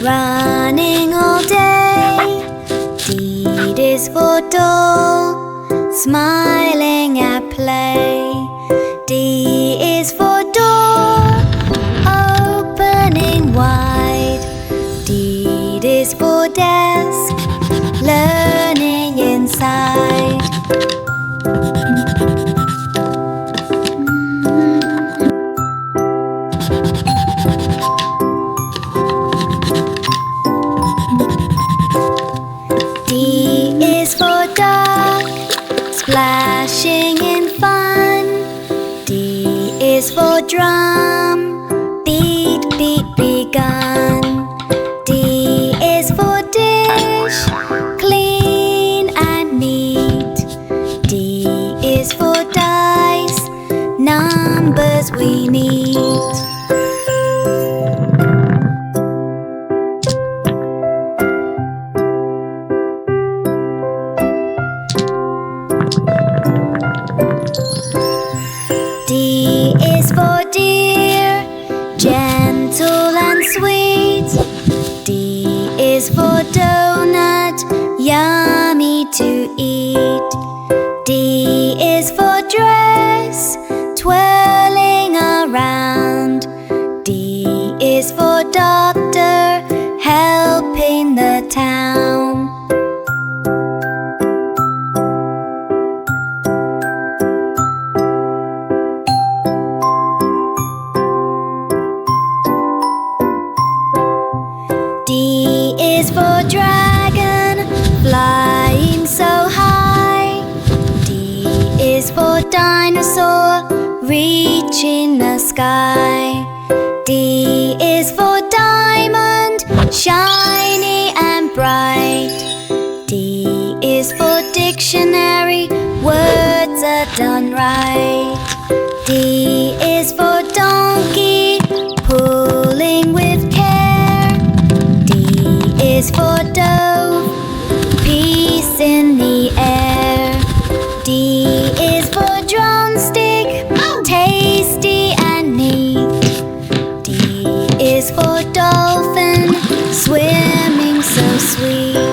running all day. D is for doll, smiling at play. D is for door, opening wide. D is for desk, learning inside. D is for duck, splashing in fun. D is for drum, beat, beat, begun. D is for dish, clean and neat. D is for dice, numbers we need. D is for dear, gentle and sweet. D is for donut, yummy to eat. D is for dress, twirling around. D is for doctor, helping the town. D is for dragon, flying so high. D is for dinosaur, reaching the sky. D is for diamond, shiny and bright. D is for dictionary, words are done right. D is for donkey, pulling with care. D is for dove, peace in the air. D is for drumstick, tasty and neat. D is for dolphin, swimming so sweet.